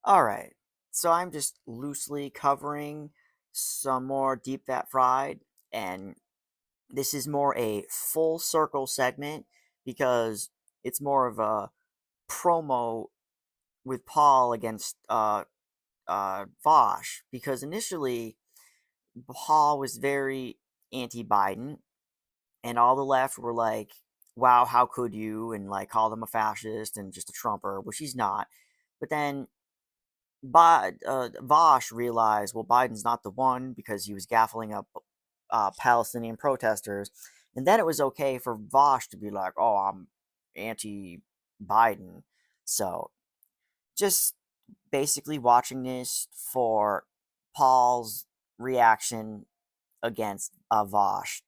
All right. So I'm just loosely covering some more deep fat fried, and this is more a full circle segment because it's more of a promo with Paul against Vosh, because initially Paul was very anti-Biden, and all the left were like, "Wow, how could you?" and like called him a fascist and just a Trumper, which he's not. But then Vosh realized, well, Biden's not the one because he was gaffling up Palestinian protesters, and then it was okay for Vosh to be like, "Oh, I'm anti-Biden." So just basically watching this for Paul's reaction against Vosh.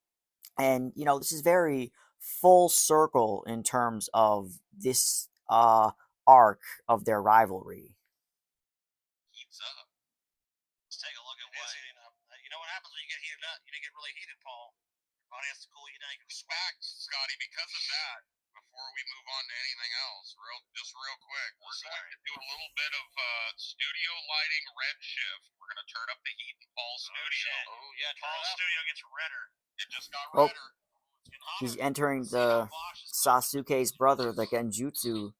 And, this is very full circle in terms of this arc of their rivalry. Heats up. Let's take a look at what you know what happens when you get heated up. You get really heated, Paul. Your body has to cool you down. You can sweat, Scotty. Because of that, before we move on to anything else, real quick, we're going to do a little bit of studio lighting red shift. We're going to turn up the heat in Paul's studio. Oh yeah, Paul's studio gets redder. It just got Oh, redder. he's entering the Sasuke's brother, the Genjutsu.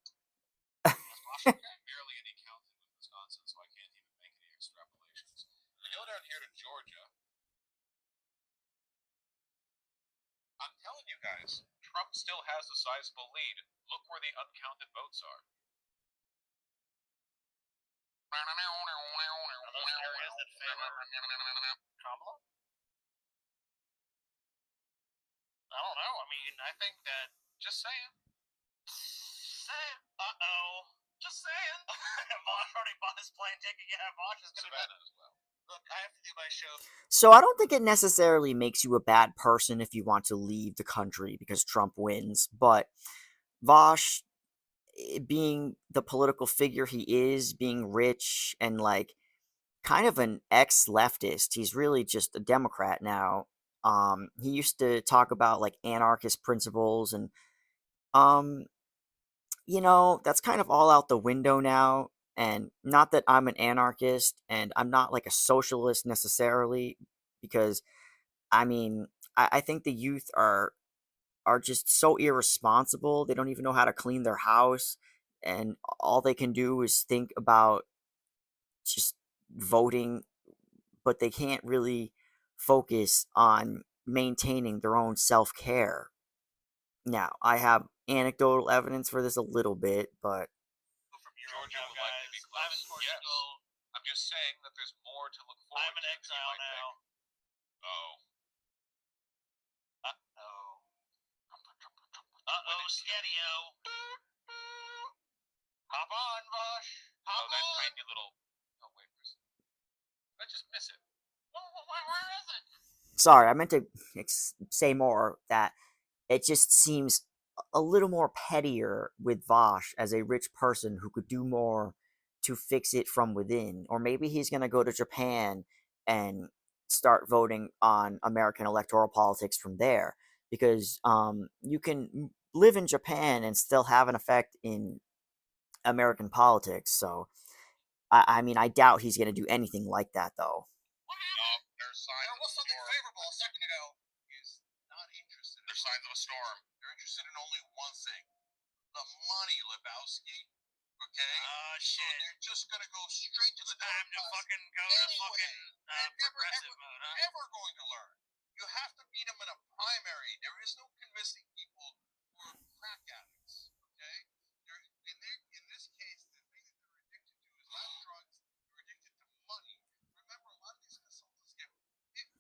Barely any counting with Wisconsin, so I can't even make any extrapolations. We go down here to Georgia. I'm telling you guys, Trump still has a sizable lead. Look where the uncounted votes are. Are those areas that favor Kamala? I don't know. I mean, I think that. Just saying. Uh-oh. Just saying. Vosh already bought his plane ticket. Yeah, Vosh is going to Savannah as well. Look, I have to do my show. So I don't think it necessarily makes you a bad person if you want to leave the country because Trump wins, but Vosh, being the political figure he is, being rich and like kind of an ex-leftist, he's really just a Democrat now. He used to talk about like anarchist principles, and um, that's kind of all out the window now. And not that I'm an anarchist, and I'm not like a socialist necessarily, because I mean, I think the youth are just so irresponsible. They don't even know how to clean their house, and all they can do is think about just voting, but they can't really focus on maintaining their own self-care. Now, I have anecdotal evidence for this a little bit, but From Georgia, guys. I'm in Portugal. I'm just saying that there's more to look forward to. I'm in exile now. Oh. Uh-oh. Uh-oh, Scadio. Hop on, Vosh. Hop that on. tiny little. Oh, wait. Did I just miss it? Where is it? sorry, I meant to say more that it just seems a little more pettier with Vosh as a rich person who could do more to fix it from within. Or maybe he's going to go to Japan and start voting on American electoral politics from there. Because you can live in Japan and still have an effect in American politics. So, I mean, I doubt he's going to do anything like that, though. There was something favorable a second ago. He's not interested. There's signs of a storm. They're interested in only one thing: the money, Lebowski. Okay? Shit. So they're just gonna go straight to the Time to fucking go to fucking progressive mode, huh? Never going to learn. You have to beat them in a primary. There is no convincing people who are crack addicts. Okay? In this case, the thing that they're addicted to is not drugs. They're addicted to money. Remember, a lot of these consultants get.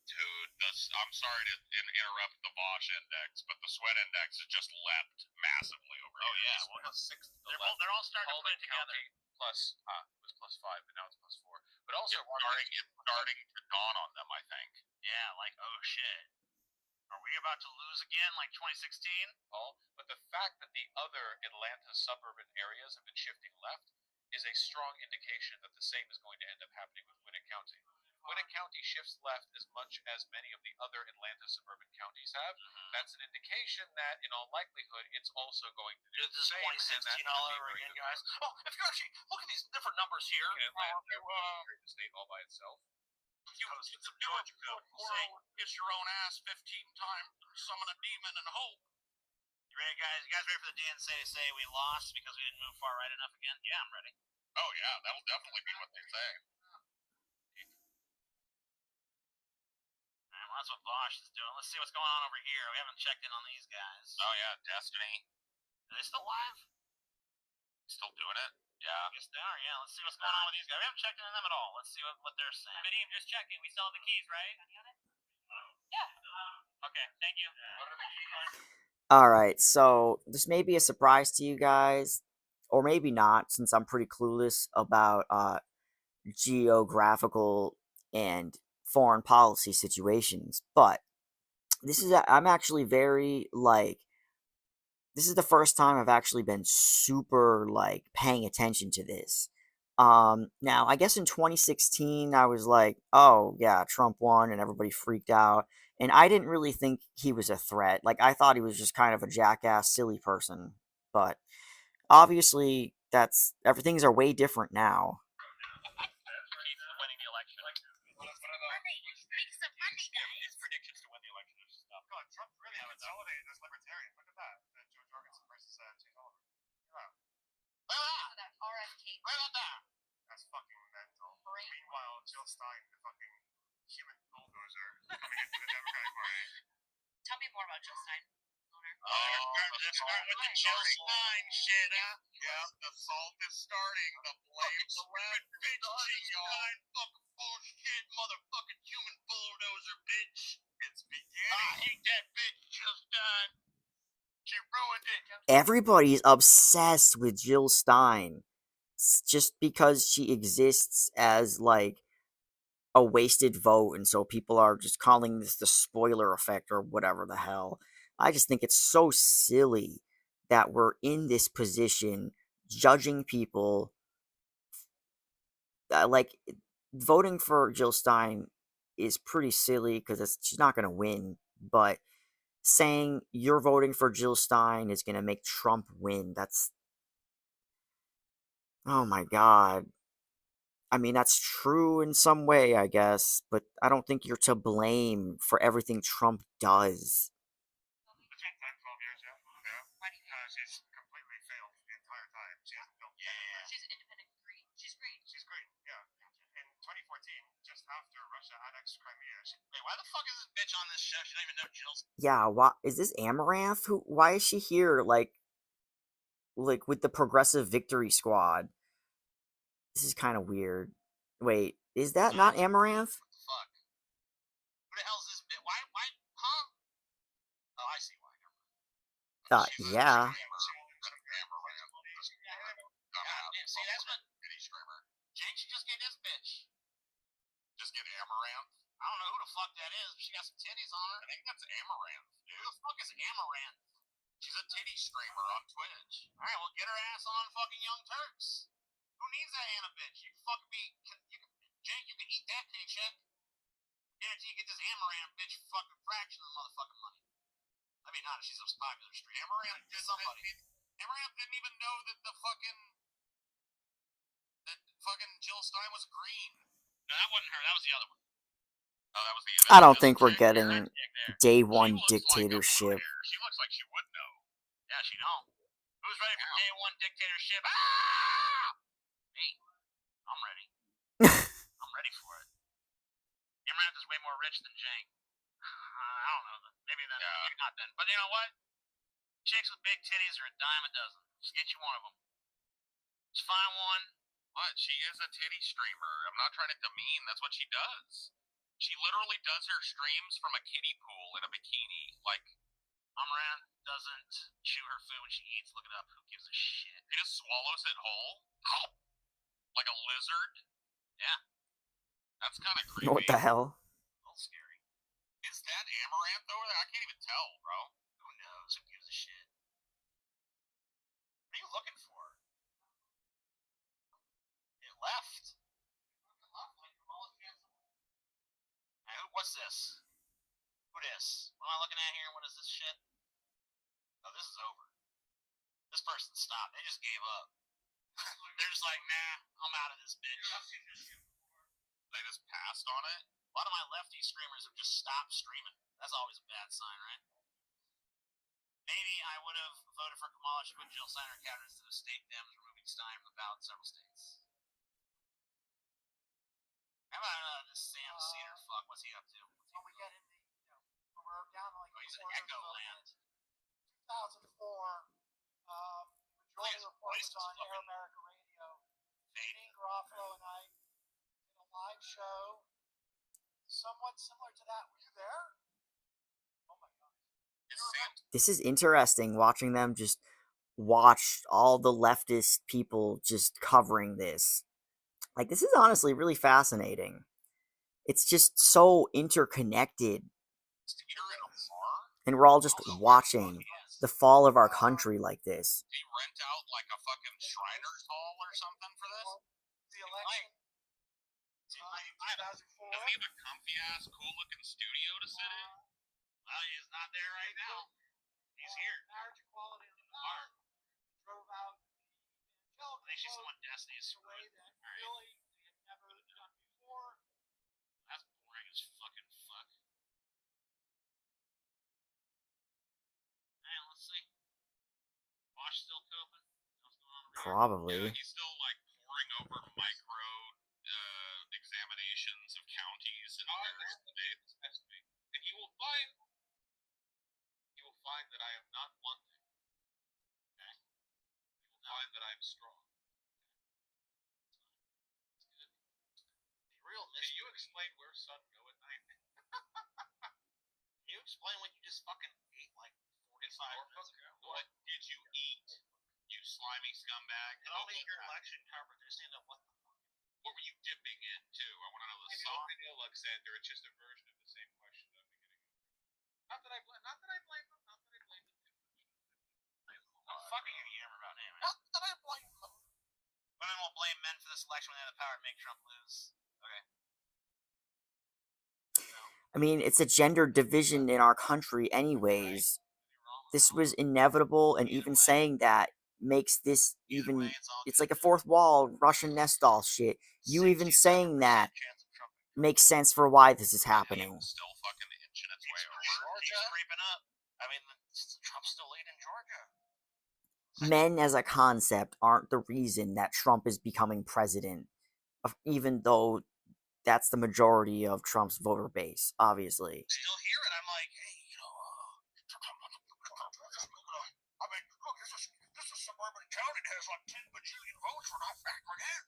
Dude, I'm sorry to interrupt the Bosch index, but the sweat index has just leapt massively over here. Oh yeah, well, they're all starting to put it together. Plus, it was plus 5, but now it's plus 4. But also, it's starting to dawn on them, I think. Yeah, like, oh shit. Are we about to lose again like 2016? Oh, but the fact that the other Atlanta suburban areas have been shifting left is a strong indication that the same is going to end up happening with Gwinnett County. When a county shifts left as much as many of the other Atlanta suburban counties have, that's an indication that, in all likelihood, it's also going to do This the is same. 2016 all over again, guys. Oh, if you actually look at these different numbers here. In Atlanta, the state all by itself. You kiss your own ass 15 times, summon a demon and hope. You ready, guys? You guys ready for the DNC to say we lost because we didn't move far right enough again? Yeah, I'm ready. Oh yeah, that will definitely be what they say. Alright, well, that's what Bosch is doing. Let's see what's going on over here. We haven't checked in on these guys. Oh yeah, Destiny. Are they still alive? Still doing it? Yeah. I guess they are, yeah. Let's see what's going on with these guys. We haven't checked in on them at all. Let's see what they're saying. Midiam, just checking. We still have the keys, right? Yeah. Okay, thank you. What are the keys? Alright, so this may be a surprise to you guys, or maybe not, since I'm pretty clueless about geographical and foreign policy situations, but I'm actually very, like, this is the first time I've actually been super, like, paying attention to this. Now, I guess in 2016, I was like, oh, yeah, Trump won, and everybody freaked out, and I didn't really think he was a threat. Like, I thought he was just kind of a jackass, silly person, but obviously, everythings are way different now. Winning the election. His predictions to win the election are stuff. God, Trump really consolidated as libertarian. Look at that. Joe Jorgensen versus Tate Oliver. Look at that. Look at that. That's fucking mental. Meanwhile, Jill Stein, the fucking human bulldozer, coming into the Democratic Party. Tell me more about Jill Stein. Let's start with the Jill Stein shit, huh? Yeah, the salt is starting. The flames left. Bitch, Jill Stein, fucking bullshit, motherfucking human bulldozer, bitch. It's beginning. I hate that bitch, Jill Stein. She ruined it. Everybody's obsessed with Jill Stein just because she exists as, like, a wasted vote, and so people are just calling this the spoiler effect or whatever the hell. I just think it's so silly that we're in this position judging people. Like, voting for Jill Stein is pretty silly because she's not going to win, but saying you're voting for Jill Stein is going to make Trump win, oh my god. I mean, that's true in some way, I guess, but I don't think you're to blame for everything Trump does. It's been 10, 12 years, yeah. She's completely failed the entire time. She hasn't built She's independent and green. She's great. She's great, yeah. In 2014, just after Russia annexed Crimea, Wait, why the fuck is this bitch on this show? She don't even know Jill's. Yeah, is this Amaranth? Why is she here, like with the Progressive Victory Squad? This is kind of weird. Wait, is that not Amaranth? What the fuck? Who the hell's this bitch? Why, huh? Oh, I see why. Yeah. See, that's what. Jake should just get this bitch. Just get Amaranth. I don't know who the fuck that is, but she got some titties on her. I think that's Amaranth, dude. Who the fuck is Amaranth? She's a titty streamer on Twitch. Alright, well, get her ass on fucking Young Turks. Who needs that Anna bitch? You can fucking be. Jake, you can eat that paycheck. Guarantee you get this Amaranth bitch for fucking fraction of the motherfucking money. I mean, not if she's a popular streamer. Amaranth did somebody. Amaranth didn't even know that the fucking. That fucking Jill Stein was green. No, that wasn't her. That was the other one. Oh, that was the I don't think we're getting day one dictatorship. She looks like she would know. Yeah, she don't. Who's ready for day one dictatorship? Ah! Me. I'm ready. I'm ready for it. Amaranth is way more rich than Jake. I don't know. Maybe then. Maybe not then. But you know what? Chicks with big titties are a dime a dozen. Just get you one of them. Just find one. What? She is a titty streamer. I'm not trying to demean. That's what she does. She literally does her streams from a kiddie pool in a bikini. Like, Amaranth doesn't chew her food when she eats. Look it up. Who gives a shit? she just swallows it whole. Like a lizard. Yeah. That's kind of creepy. What the hell? A little scary. Is that Amaranth over there? I can't even tell, bro. Who knows? Who gives a shit? What are you looking for? It left. what's this? Who this? What am I looking at here? What is this shit? Oh, this is over. This person stopped. They just gave up. They're just like, nah, I'm out of this bitch. They just passed on it. A lot of my lefty streamers have just stopped streaming. That's always a bad sign, right? Maybe I would have voted for Kamala to put Jill Steiner in cabinet instead of state Dems removing Stein from the ballot in several states. How about this Sam Cedar fuck? What's he up to? When we get in the, when we're down like Oh, he's in quarter Echo of a Land. 2004, majority report was on Air America Radio. Dean Garofalo and I did a live show, somewhat similar to that. Were you there? Oh my gosh. It's Sam. This is interesting watching them just watch all the leftist people just covering this. Like, this is honestly really fascinating. It's just so interconnected, You're in a bar? and we're all just watching the fall of our country like this. Do you rent out like a fucking Shriners Hall or something for this? The election. Doesn't he have a comfy ass, cool looking studio to sit in? Well, he's not there right now. He's here. Marriage equality in the bar. Drove out the I think she's the one Destiny's in a way screwing. that really they had never done before. That's boring as fucking fuck. Hey, let's see. Bosch still coping. What's going on over here? Probably. Yeah, he's still like poring over micro examinations of counties and various states. And you will find that I am not one thing. Okay? You will find that I am strong. The real Can mystery. you explain where sun go at night? Can you explain what you just fucking ate like 45 minutes ago? What did you eat, you slimy scumbag? Tell me your election coverage. I stand up. What the fuck? What were you dipping into? I want to know the I song. know, Alexander. It's just a version of the same question that I'm beginning of. Not that I blame them. What the fuck are you yammering about now, man? Not that I blame them. Women will blame men for this election when they have the power to make Trump lose. Okay. I mean, it's a gender division in our country anyways. This was inevitable, and even saying that makes this even... It's like a fourth wall, Russian nest doll shit. You even saying that makes sense for why this is happening. Still fucking inching its way over. Georgia creeping up. I mean, Trump's still leading Georgia. Men as a concept aren't the reason that Trump is becoming president, even though that's the majority of Trump's voter base, obviously. Still here, and I'm like, hey, I mean, look, this is suburban county that has like 10 bajillion votes for not factoring in.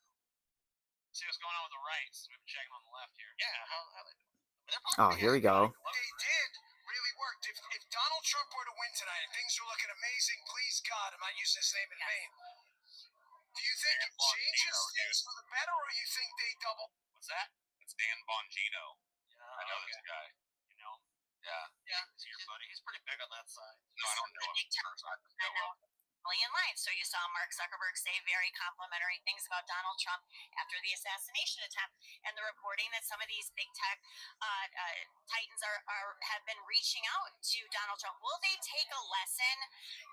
see what's going on with the rights. We've been checking on the left here. Yeah, how they doing? Oh, here we go. They did really work. If Donald Trump were to win tonight and things were looking amazing, please God, I'm not using his name in vain. Do you think it changes things for the better, or you think they double? What's that? It's Dan Bongino. Yeah, I know this guy. You know? Yeah. Yeah, he's your buddy. He's pretty big on that side. No, I don't know him in person. I just know him. In line. So you saw Mark Zuckerberg say very complimentary things about Donald Trump after the assassination attempt, and the reporting that some of these big tech titans have been reaching out to Donald Trump. Will they take a lesson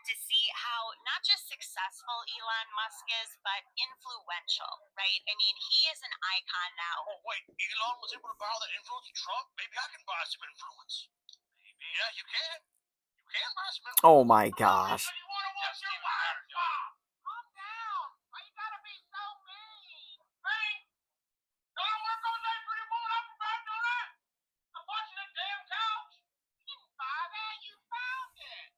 to see how not just successful Elon Musk is, but influential, right? I mean, he is an icon now. Oh, wait, Elon was able to borrow that influence from Trump? Maybe I can buy some influence. Maybe. Yeah, you can. You can buy some influence. Oh my gosh. You want to watch your wife? Calm down. Why you gotta be so mean? Hey, don't work all day for you won't have to back on that. I'm watching that damn couch. You didn't buy that, you found it.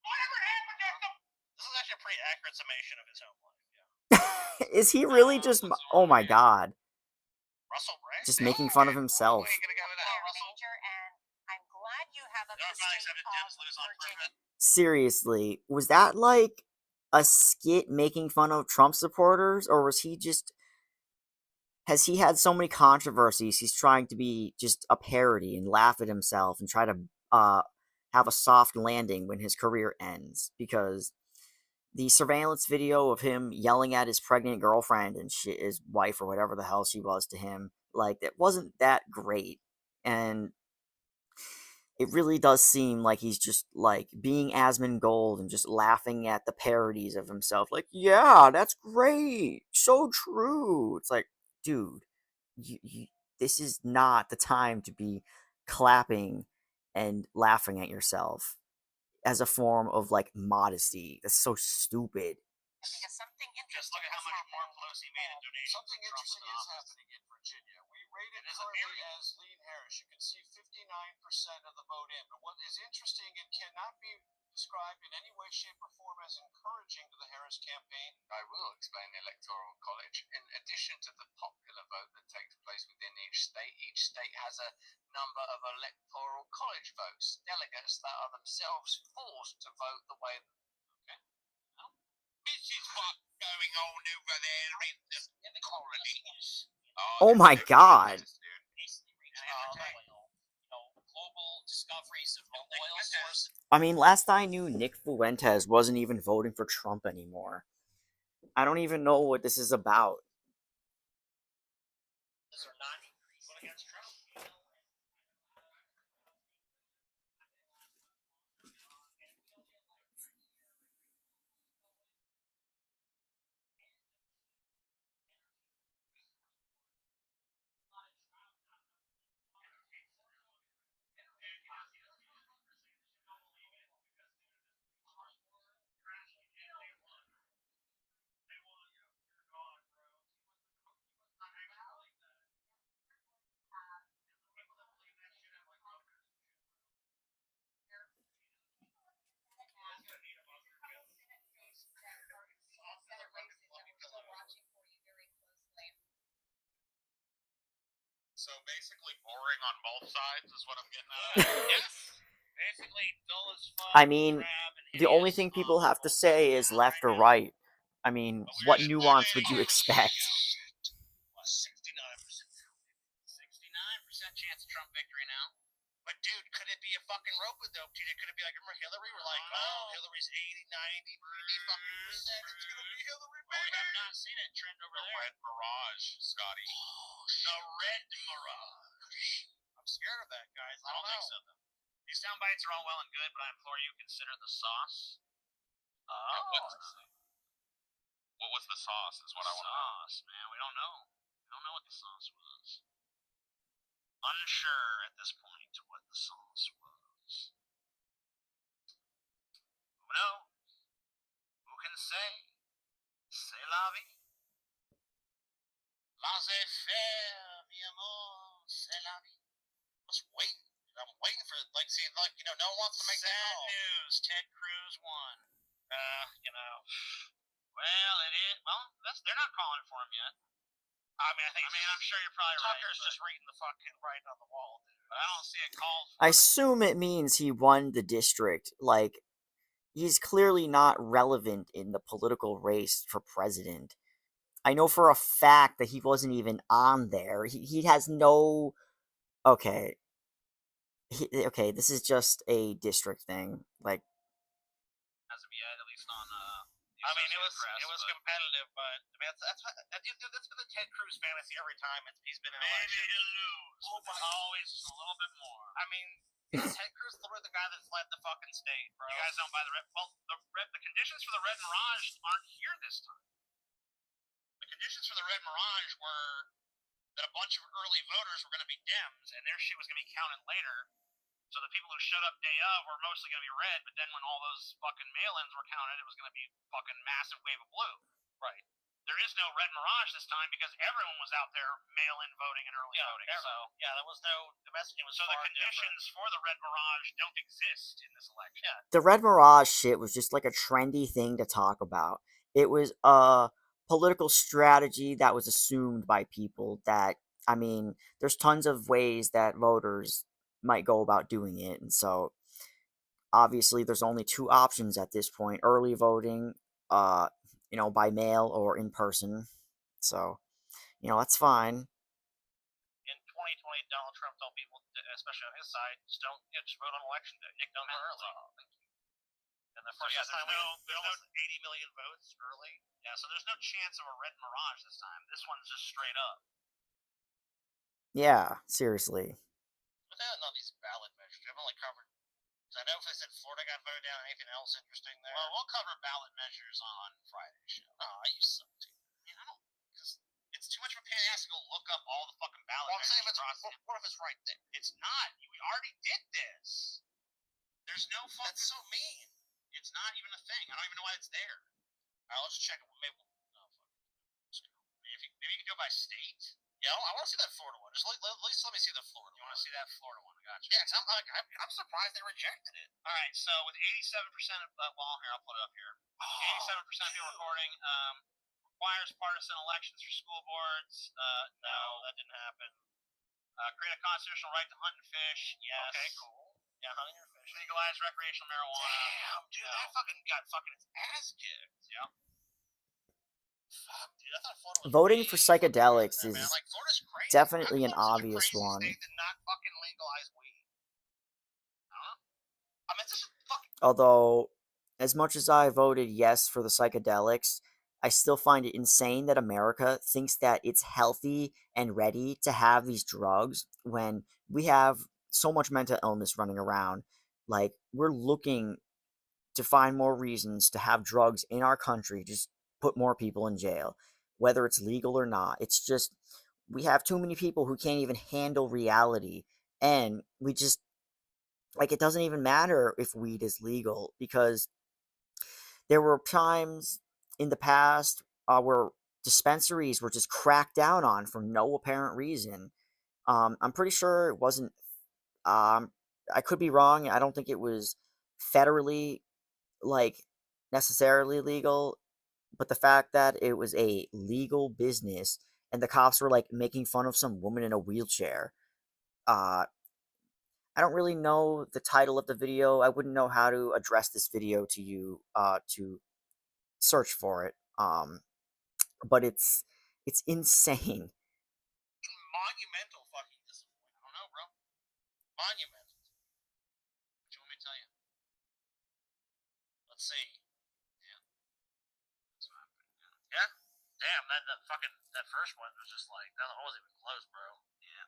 Whatever happened to him? This is actually a pretty accurate summation of his home life, yeah. Is he really just... Oh my god. Russell Brand? Just making fun of himself. What are you gonna go with that, Russell? Major, and I'm glad you have a You know, finally accepted Tim's lose on Virginia. Seriously, was that like a skit making fun of Trump supporters, or was he just... Has he had so many controversies, he's trying to be just a parody and laugh at himself and try to have a soft landing when his career ends? Because the surveillance video of him yelling at his pregnant girlfriend and shit, his wife or whatever the hell she was to him, Like, it wasn't that great. And it really does seem like he's just, like, being Asmongold and just laughing at the parodies of himself. Like, yeah, that's great. So true. It's like, dude, you this is not the time to be clapping and laughing at yourself as a form of, like, modesty. That's so stupid. Because something Just interesting look at how has much happened. more Pelosi made in donations. Something to Trump interesting in is office. happening in Virginia. We rated It isn't currently nearly- as Lean Harris. You can see 59% of the vote in. But what is interesting and cannot be described in any way, shape, or form as encouraging to the Harris campaign. I will explain the Electoral College. In addition to the popular vote that takes place within each state has a number of Electoral College votes, delegates that are themselves forced to vote the way. This is what's going on over there in the colonies. Oh my god. Global discoveries of new oil sources. I mean, last I knew, Nick Fuentes wasn't even voting for Trump anymore. I don't even know what this is about. Are not going against Trump. So basically, boring on both sides is what I'm getting at. Yes. Basically, dull as fuck. I mean, drab, and the only hideous thing on people have to both say sides is left or now. right. I mean, what nuance would you expect? 69%. 69% chance of Trump victory now. But dude, could it be a fucking rope with dope? Dude, could it be like, remember Hillary? We're like, oh, Hillary's 80, 90, 90 fucking percent. It's gonna be Hillary, baby. We have not seen it trend over The there. red mirage, Scotty. The red mirage. I'm scared of that, guys. I don't think so, though. These sound bites are all well and good, but I implore you consider the sauce. What was the sauce is what I want to know. Sauce, man. We don't know. We don't know what the sauce was. Unsure at this point what the sauce was. Who knows? Who can say? C'est la vie. Laissez-faire, mi amour, c'est la vie. Let's wait. I'm waiting for, like, see, like, you know, no one wants to make that call. Sad news. Ted Cruz won. You know. Well, it is. Well, they're not calling for him yet. I mean, I'm sure you're probably right. Tucker's just reading the fucking writing on the wall, dude. But I don't see it called for. I assume it means he won the district. Like, he's clearly not relevant in the political race for president. I know for a fact that he wasn't even on there. He has no... Okay. Okay, this is just a district thing. Like, As of yet, at least on I mean, it was competitive, but I mean, that's been the Ted Cruz fantasy every time he's been in election. Maybe he'll lose. It's always just a little bit more. I mean, Ted Cruz is literally the guy that's led the fucking state, bro. You guys don't buy the red. Well, the conditions for the red mirage aren't here this time. The conditions for the red mirage were that a bunch of early voters were going to be Dems, and their shit was going to be counted later. So the people who showed up day of were mostly going to be red, but then when all those fucking mail-ins were counted, it was going to be fucking massive wave of blue. Right. There is no red mirage this time because everyone was out there mail-in voting and early voting. So there was no. The messaging was so the conditions for the red mirage don't exist in this election. Yeah. the Red Mirage shit was just like a trendy thing to talk about. It was a political strategy that was assumed by people that, I mean, there's tons of ways that voters might go about doing it, and so obviously there's only two options at this point: early voting, by mail or in person. So, that's fine. In 2020, Donald Trump told people, especially on his side, just vote on election day. Nick, don't vote early. And the first time there's no 80 million votes early. Yeah, so there's no chance of a red mirage this time. This one's just straight up. Yeah, seriously. What the hell are these ballot measures? I've only covered. I know if I said Florida got voted down, anything else interesting there? Well, we'll cover ballot measures on Friday's show. Oh, you suck, too. I mean, I don't. Because it's too much of a pain in the ass to go look up all the fucking ballot measures. Well, I'm saying, what if it's right there? It's not. We already did this. There's no fucking. That's so mean. It's not even a thing. I don't even know why it's there. All right, let's check it. Maybe. Oh, fuck. Maybe you can go by state. Yeah, I want to see that Florida one. Just at least let me see the Florida one. You want to see that Florida one? I got you. Yeah, because I'm surprised they rejected it. All right, so with 87% of well, here I'll put it up here. 87% of people recording requires partisan elections for school boards. No, that didn't happen. Create a constitutional right to hunt and fish. Yes. Okay, cool. Yeah, hunting or fishing. Legalize recreational marijuana. Damn, dude, that fucking got fucking its ass kicked. Yeah. Fuck, dude, I thought Florida was Voting for psychedelics man. is Like, Florida's crazy. definitely an How obvious such a crazy one. state to not fucking legalize weed? Huh? I mean, this is fucking. Although, as much as I voted yes for the psychedelics, I still find it insane that America thinks that it's healthy and ready to have these drugs when we have so much mental illness running around. Like, we're looking to find more reasons to have drugs in our country, just put more people in jail, whether it's legal or not. It's just, we have too many people who can't even handle reality. And we just, like, it doesn't even matter if weed is legal because there were times in the past where dispensaries were just cracked down on for no apparent reason. I'm pretty sure it wasn't. I could be wrong. I don't think it was federally like necessarily legal, but the fact that it was a legal business and the cops were like making fun of some woman in a wheelchair. Uh, I don't really know the title of the video. I wouldn't know how to address this video to you to search for it. But it's insane. Monumental fucking disappointment. I don't know, bro. Monumental. What you want me to tell you? Let's see. Yeah. That's what happened. Yeah. Damn, that fucking that first one was just like that wasn't even close, bro. Yeah.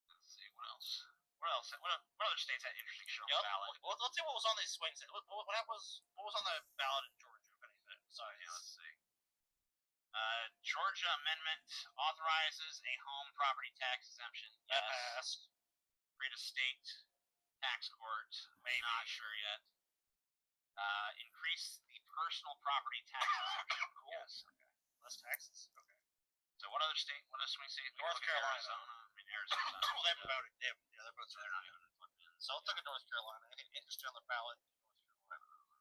Let's see what else. What else? What other states had interesting shit on the ballot? Well, let's see what was on these swing states. What was on the ballot in Georgia? If anything. Sorry, yeah. Let's see. Georgia amendment authorizes a home property tax exemption. Yes. Create a state tax court. Maybe. Not sure yet. Increase the personal property tax exemption. Cool. Yes. Okay. Less taxes. Okay. So what other state? What other swing state? North Carolina. Arizona. I mean Arizona. Well, they haven't voted. They're both. They're not going to flip in. So I'll look at North Carolina. Anything interesting on the ballot in North Carolina?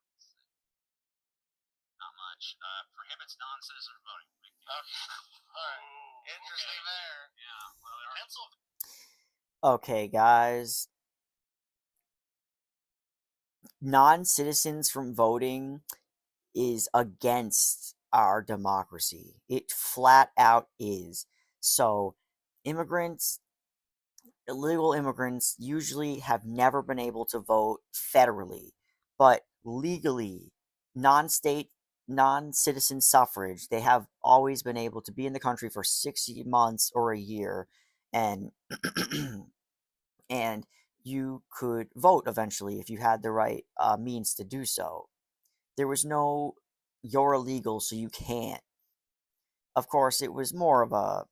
Not much. Prohibits non-citizen voting. Okay. All right. Interesting there. Yeah. Well, Pennsylvania. Okay, guys. Non-citizens from voting is against our democracy. It flat out is. So, immigrants, illegal immigrants, usually have never been able to vote federally, but legally, non-state, non-citizen suffrage, they have always been able to be in the country for 60 months or a year, and and you could vote eventually if you had the right means to do so. There was no "you're illegal, so you can't." Of course, it was more of a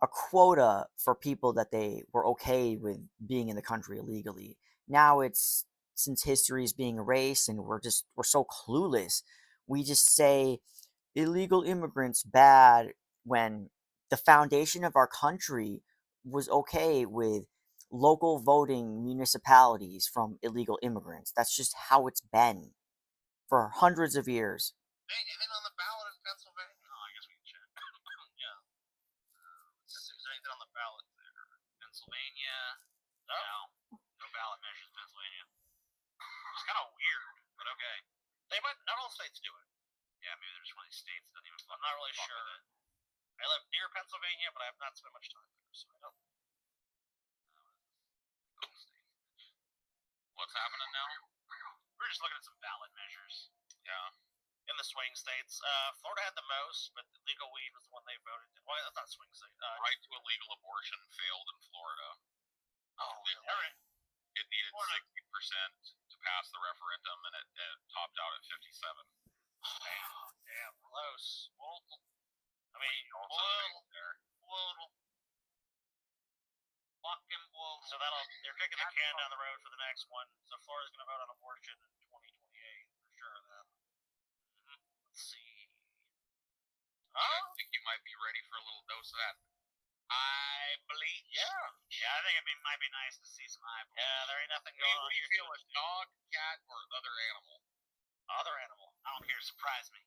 quota for people that they were okay with being in the country illegally. Now it's, since history is being erased and we're so clueless, we just say illegal immigrants bad when the foundation of our country was okay with local voting municipalities from illegal immigrants. That's just how it's been for hundreds of years. Anything on the ballot in Pennsylvania? Oh, I guess we can check. Yeah. Let's see if there's anything on the ballot there. Pennsylvania. No. No ballot measures in Pennsylvania. It's kind of weird, but okay. They might. Not all states do it. Yeah, maybe there's one of these states that doesn't even. I'm not really sure. I live near Pennsylvania, but I have not spent much time there, so I don't. What's happening now? We're just looking at some ballot measures. Yeah. in the swing states. Florida had the most, but the legal weed was the one they voted. Well, that's not swing state. Right to a legal abortion failed in Florida. Oh, really? It needed 60% to pass the referendum, and it topped out at 57. Damn, close. Well, I mean, Also there. little. Fucking well, so they're kicking the can down the road for the next one. So Florida's going to vote on abortion in 2028 for sure. Then let's see. I think you might be ready for a little dose of that. I believe, yeah. I think it might be nice to see some eyeballs. Yeah, there ain't nothing going on. What do you feel, a dog, cat, or other animal? Other animal. I don't care. Surprise me.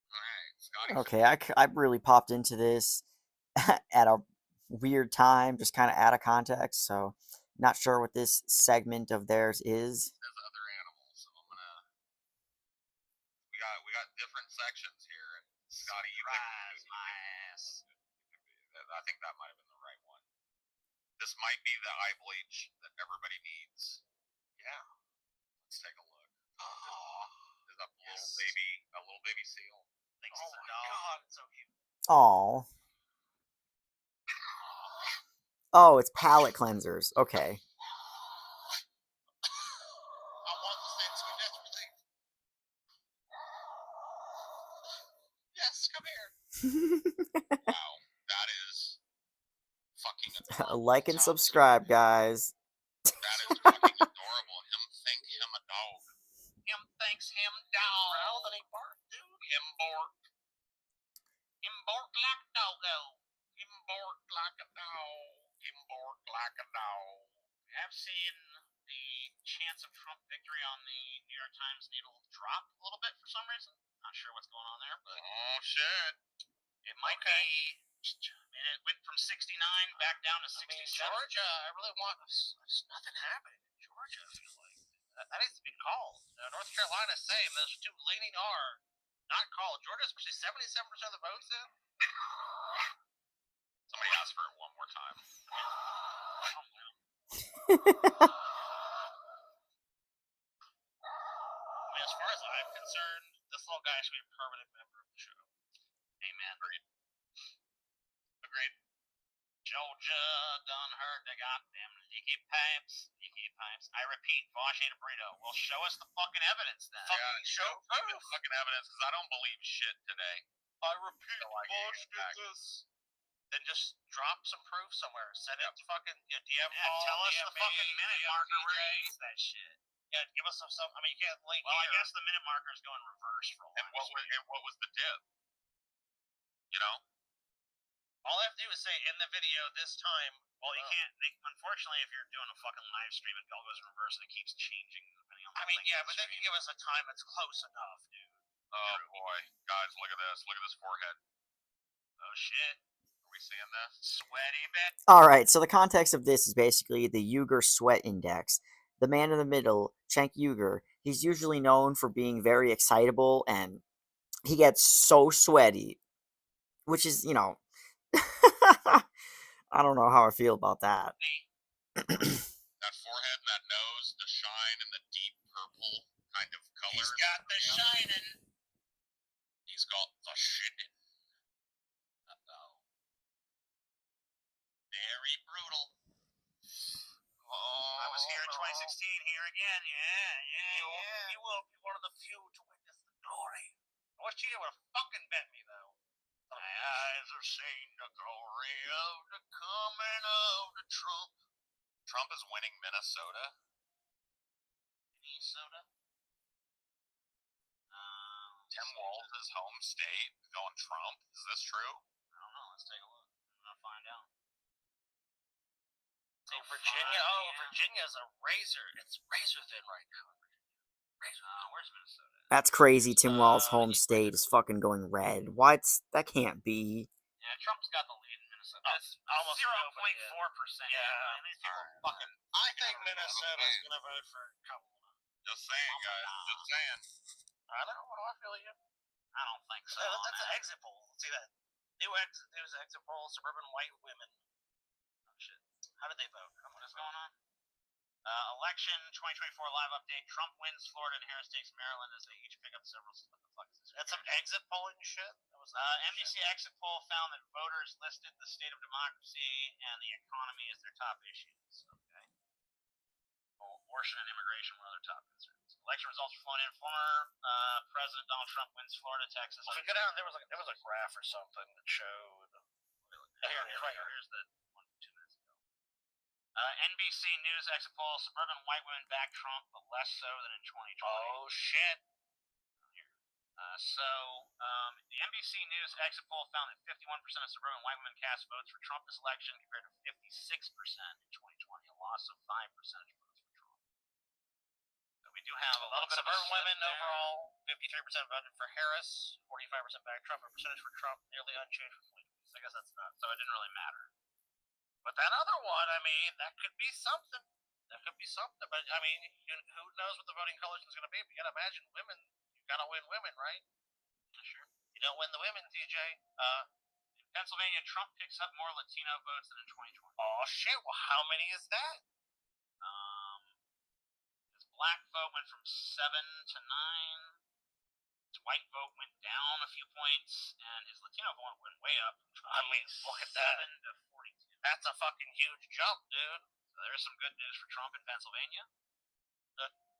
All right, Scotty. Okay, I really popped into this at a weird time, just kind of out of context, so not sure what this segment of theirs is. As other animals, so I'm gonna. We got different sections here. Scotty, you Surprise my ass. I think that might have been the right one. This might be the eye bleach that everybody needs. Yeah. Let's take a look. Is a little baby seal. Thanks oh my god, it's so cute. Aww. Oh, it's palate cleansers. Okay. I want the sensory desperately. Yes, come here. Wow, that is fucking adorable. Like and subscribe, guys. That is fucking adorable. Him think him a dog. Him thinks him dog. Well, then he barked, dude. Him bark. Him bark like a doggo. Him bark like a dog. Him bark like a dog. I've seen the chance of Trump victory on the New York Times needle drop a little bit for some reason. Not sure what's going on there, but Oh shit. it might be. And it went from 69 back down to 67. Georgia, I really want. There's nothing happening in Georgia. I feel like that needs to be called. North Carolina's saying those two leaning are not called. Georgia's actually 77% of the votes in. Somebody ask for it one more time. I mean, as far as I'm concerned, this little guy should be a permanent member of the show. Amen. Agreed. Georgia done heard the goddamn leaky pipes. Leaky pipes. I repeat, Vosh ate a burrito. Well, show us the fucking evidence then. Show fucking evidence, because I don't believe shit today. I repeat, Vosh did this. Then just drop some proof somewhere. Send it to fucking. Do you have tell us the fucking minute marker where he eats that shit. Yeah, give us some. I mean, you can't link. Well, I guess the minute marker's going reverse for all. And what was the tip? You know? All I have to do is say in the video this time. Well, you can't. Unfortunately, if you're doing a fucking live stream, it all goes in reverse and it keeps changing depending on. I mean, yeah, but they can give us a time that's close enough, dude. Oh boy, guys, look at this. Look at this forehead. Oh shit. Are we seeing this? Sweaty bit. Alright, so the context of this is basically the Uyghur Sweat Index. The man in the middle, Cenk Uyghur, he's usually known for being very excitable, and he gets so sweaty, which is, you know, I don't know how I feel about that. That forehead and that nose, the shine and the deep purple kind of color. He's got the shining. He's got the shitting. Very brutal. Oh, I was here in 2016, here again. Yeah. You will be one of the few to witness the glory. I wish Cheetah would have fucking bet me, though. My eyes are seeing the glory of the coming of the Trump. Trump is winning Minnesota. Minnesota? Tim Walz' home state going Trump. Is this true? I don't know. Let's take a look. I'm going to find out. Virginia. Virginia's a razor. It's razor thin right now. Where's Minnesota? That's crazy. Tim Walz's home state is fucking going red. What? That can't be. Yeah, Trump's got the lead in Minnesota. That's almost 0.4%. Yeah, and these people fucking. I think Minnesota's gonna vote for Kamala. Just saying, guys. Just saying. I don't know. What do I feel you? I don't think so. That's an exit poll. See that? New exit poll. Suburban white women. Oh shit. How did they vote? What is going on? Election 2024 live update. Trump wins Florida and Harris takes Maryland as they each pick up several. What the fuck is this? That's some exit polling shit. NBC exit poll found that voters listed the state of democracy and the economy as their top issues. Okay. Well, abortion and immigration were other top concerns. Election results were flown in. Former President Donald Trump wins Florida, Texas. Well, if we go down, there was a graph or something that showed. Here's the one 2 minutes ago. NBC News exit poll: suburban white women back Trump, but less so than in 2020. Oh shit! The NBC News exit poll found that 51% of suburban white women cast votes for Trump this election, compared to 56% in 2020, a loss of 5 percentage points for Trump. So we do have a little bit of suburban women there. overall. 53% voted for Harris, 45% back Trump. A percentage for Trump nearly unchanged for 2020. I guess that's not. So it didn't really matter. But that other one, I mean, that could be something. That could be something. But I mean, who knows what the voting coalition is going to be? But you got to imagine women. You got to win women, right? Sure. You don't win the women, TJ. In Pennsylvania, Trump picks up more Latino votes than in 2020. Oh shit! Well, how many is that? His black vote went from 7 to 9. His white vote went down a few points, and his Latino vote went way up. I mean, look at that. 7 to 42. That's a fucking huge jump, dude. So there's some good news for Trump in Pennsylvania.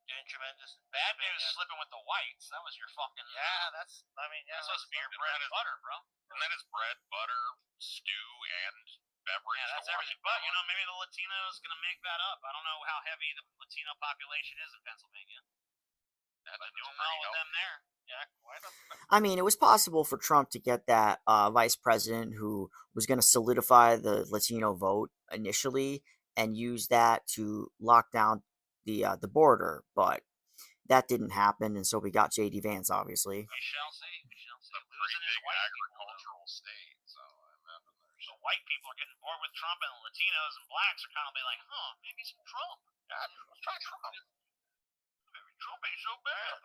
Doing tremendous. Bad news slipping with the whites. That was your fucking. Yeah, that's. I mean, yeah. That's supposed to be your bread and butter, bro. And that is bread, butter, stew, and beverage. Yeah, that's everything. But maybe the Latino is going to make that up. I don't know how heavy the Latino population is in Pennsylvania. But doing well with them there. Yeah, quite a. I mean, it was possible for Trump to get that vice president who was going to solidify the Latino vote initially and use that to lock down the border, but that didn't happen, and so we got J.D. Vance, obviously. We shall see. We shall see. It's a pretty big agricultural state, so I imagine there's. So white people are getting bored with Trump, and Latinos and blacks are kind of like, maybe some Trump. Yeah, let's try Trump. Maybe Trump ain't so bad.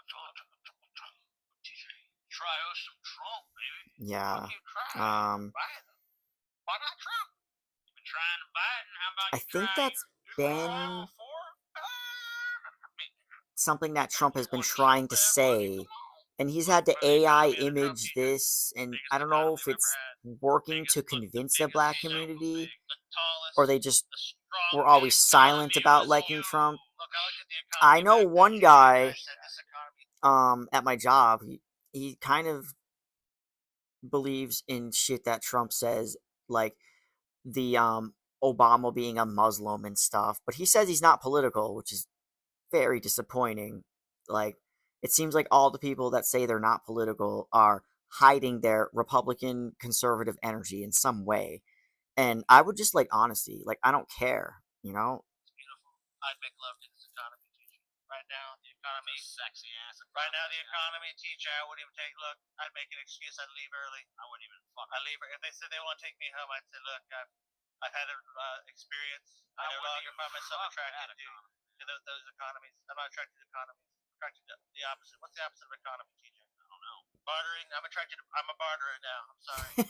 Try us some Trump, baby. Yeah. Biden. Why not Trump? You've been trying to Biden. How about I think that's been something that Trump has been trying to say, and he's had to AI image this, and I don't know if it's working to convince the black community, or they just were always silent about liking Trump. I know one guy at my job, he kind of believes in shit that Trump says, like the Obama being a Muslim and stuff, but he says he's not political, which is very disappointing. Like, it seems like all the people that say they're not political are hiding their Republican conservative energy in some way. And I would just like honesty. Like, I don't care, you know? It's beautiful. I'd make love to this economy, teacher. Right now, the economy. Sexy ass. Right now, the economy, teacher, I wouldn't even take. Look, I'd make an excuse. I'd leave early. I wouldn't even. I'd leave. If they said they want to take me home, I'd say, look, I've had an experience. I no longer find myself attracted to those economies. I'm not attracted to economies. I'm attracted to the opposite. What's the opposite of economy, TJ? I don't know. Bartering. I'm attracted. I'm a barterer now. I'm sorry.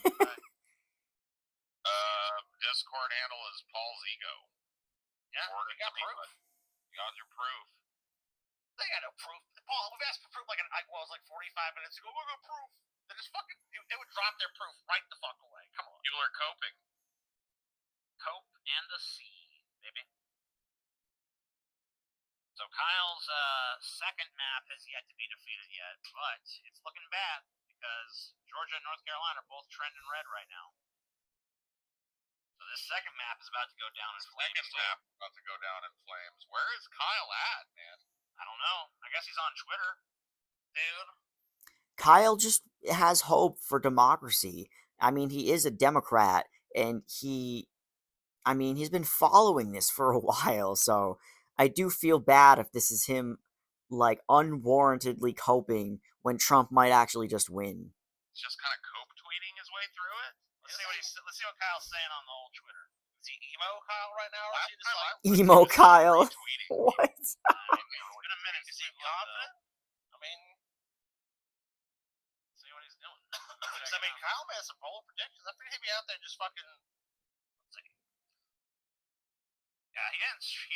Discord handle is Paul's ego. Yeah, you got proof. You got your proof. They got no proof. Paul, we've asked for proof like 45 minutes ago. We got proof. They just fucking. They would drop their proof right the fuck away. Come on. People are coping. Cope and the sea, baby. So Kyle's second map has yet to be defeated yet, but it's looking bad because Georgia and North Carolina are both trending red right now. So this second map is about to go down in flames. Second map about to go down in flames. Where is Kyle at, man? I don't know. I guess he's on Twitter, dude. Kyle just has hope for democracy. I mean, he is a Democrat, and he's been following this for a while, so I do feel bad if this is him, like, unwarrantedly coping when Trump might actually just win. He's just kind of cope tweeting his way through it. Let's see what Kyle's saying on the old Twitter. Is he emo Kyle right now? Or is he just like Emo Kyle? What? It's been a minute. Is he confident? I mean, see what he's doing. because I mean, Kyle made some bold predictions. I figured he'd be out there just fucking. Let's see. Yeah, he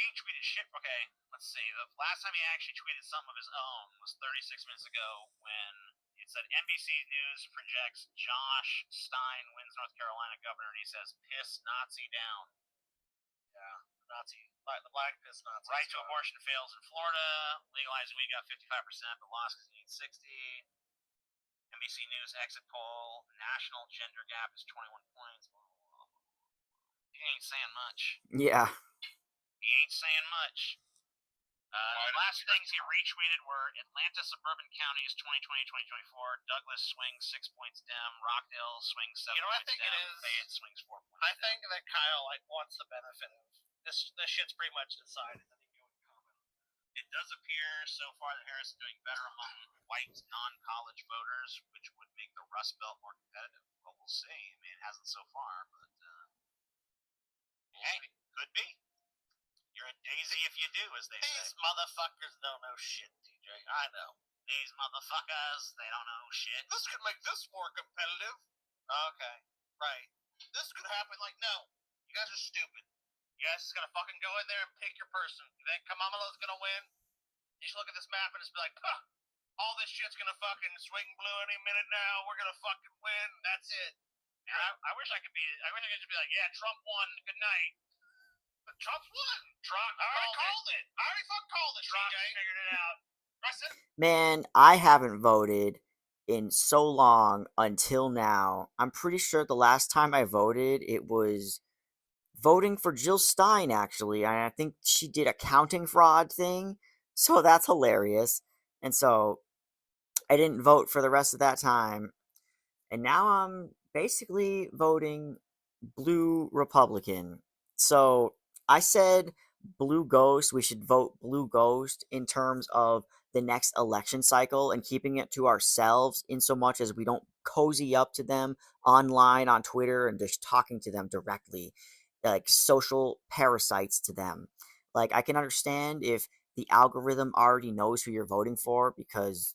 ain't tweeted shit. Okay, let's see. The last time he actually tweeted something of his own was 36 minutes ago when it said NBC News projects Josh Stein wins North Carolina governor, and he says, "Piss Nazi down." Yeah, the black piss Nazi. Right to abortion fails in Florida. Legalizing weed got 55%, but lost because he needs 60. NBC News exit poll. National gender gap is 21 points. He ain't saying much. Yeah. He ain't saying much. The last things he retweeted were Atlanta suburban counties 2020-2024. Douglas swings 6 points Dem. Rockdale swings 7 points Dem. Fayette swings 4 points. I think that Kyle wants the benefit of this. This shit's pretty much decided. Then he can go and comment. It does appear so far that Harris is doing better among white non-college voters, which would make the Rust Belt more competitive. Well, we'll see. I mean, it hasn't so far, but hey, could be. You're a daisy if you do, as they say. These motherfuckers don't know shit, TJ. I know. These motherfuckers, they don't know shit. This could make this more competitive. Okay, right. This could happen. Like, no, you guys are stupid. You guys just gotta fucking go in there and pick your person. You think Kamala's gonna win? You should look at this map and just be like, huh, all this shit's gonna fucking swing blue any minute now. We're gonna fucking win. That's it. And I wish I could just be like, yeah, Trump won. Good night. But Trump's won. Trump I already called it. I already fucking called it. Trump TJ figured it out. Man, I haven't voted in so long until now. I'm pretty sure the last time I voted, it was voting for Jill Stein, actually. And I think she did a counting fraud thing. So that's hilarious. And so I didn't vote for the rest of that time. And now I'm basically voting blue Republican. So I said blue ghost, we should vote blue ghost in terms of the next election cycle and keeping it to ourselves in so much as we don't cozy up to them online on Twitter and just talking to them directly, like social parasites to them. Like, I can understand if the algorithm already knows who you're voting for, because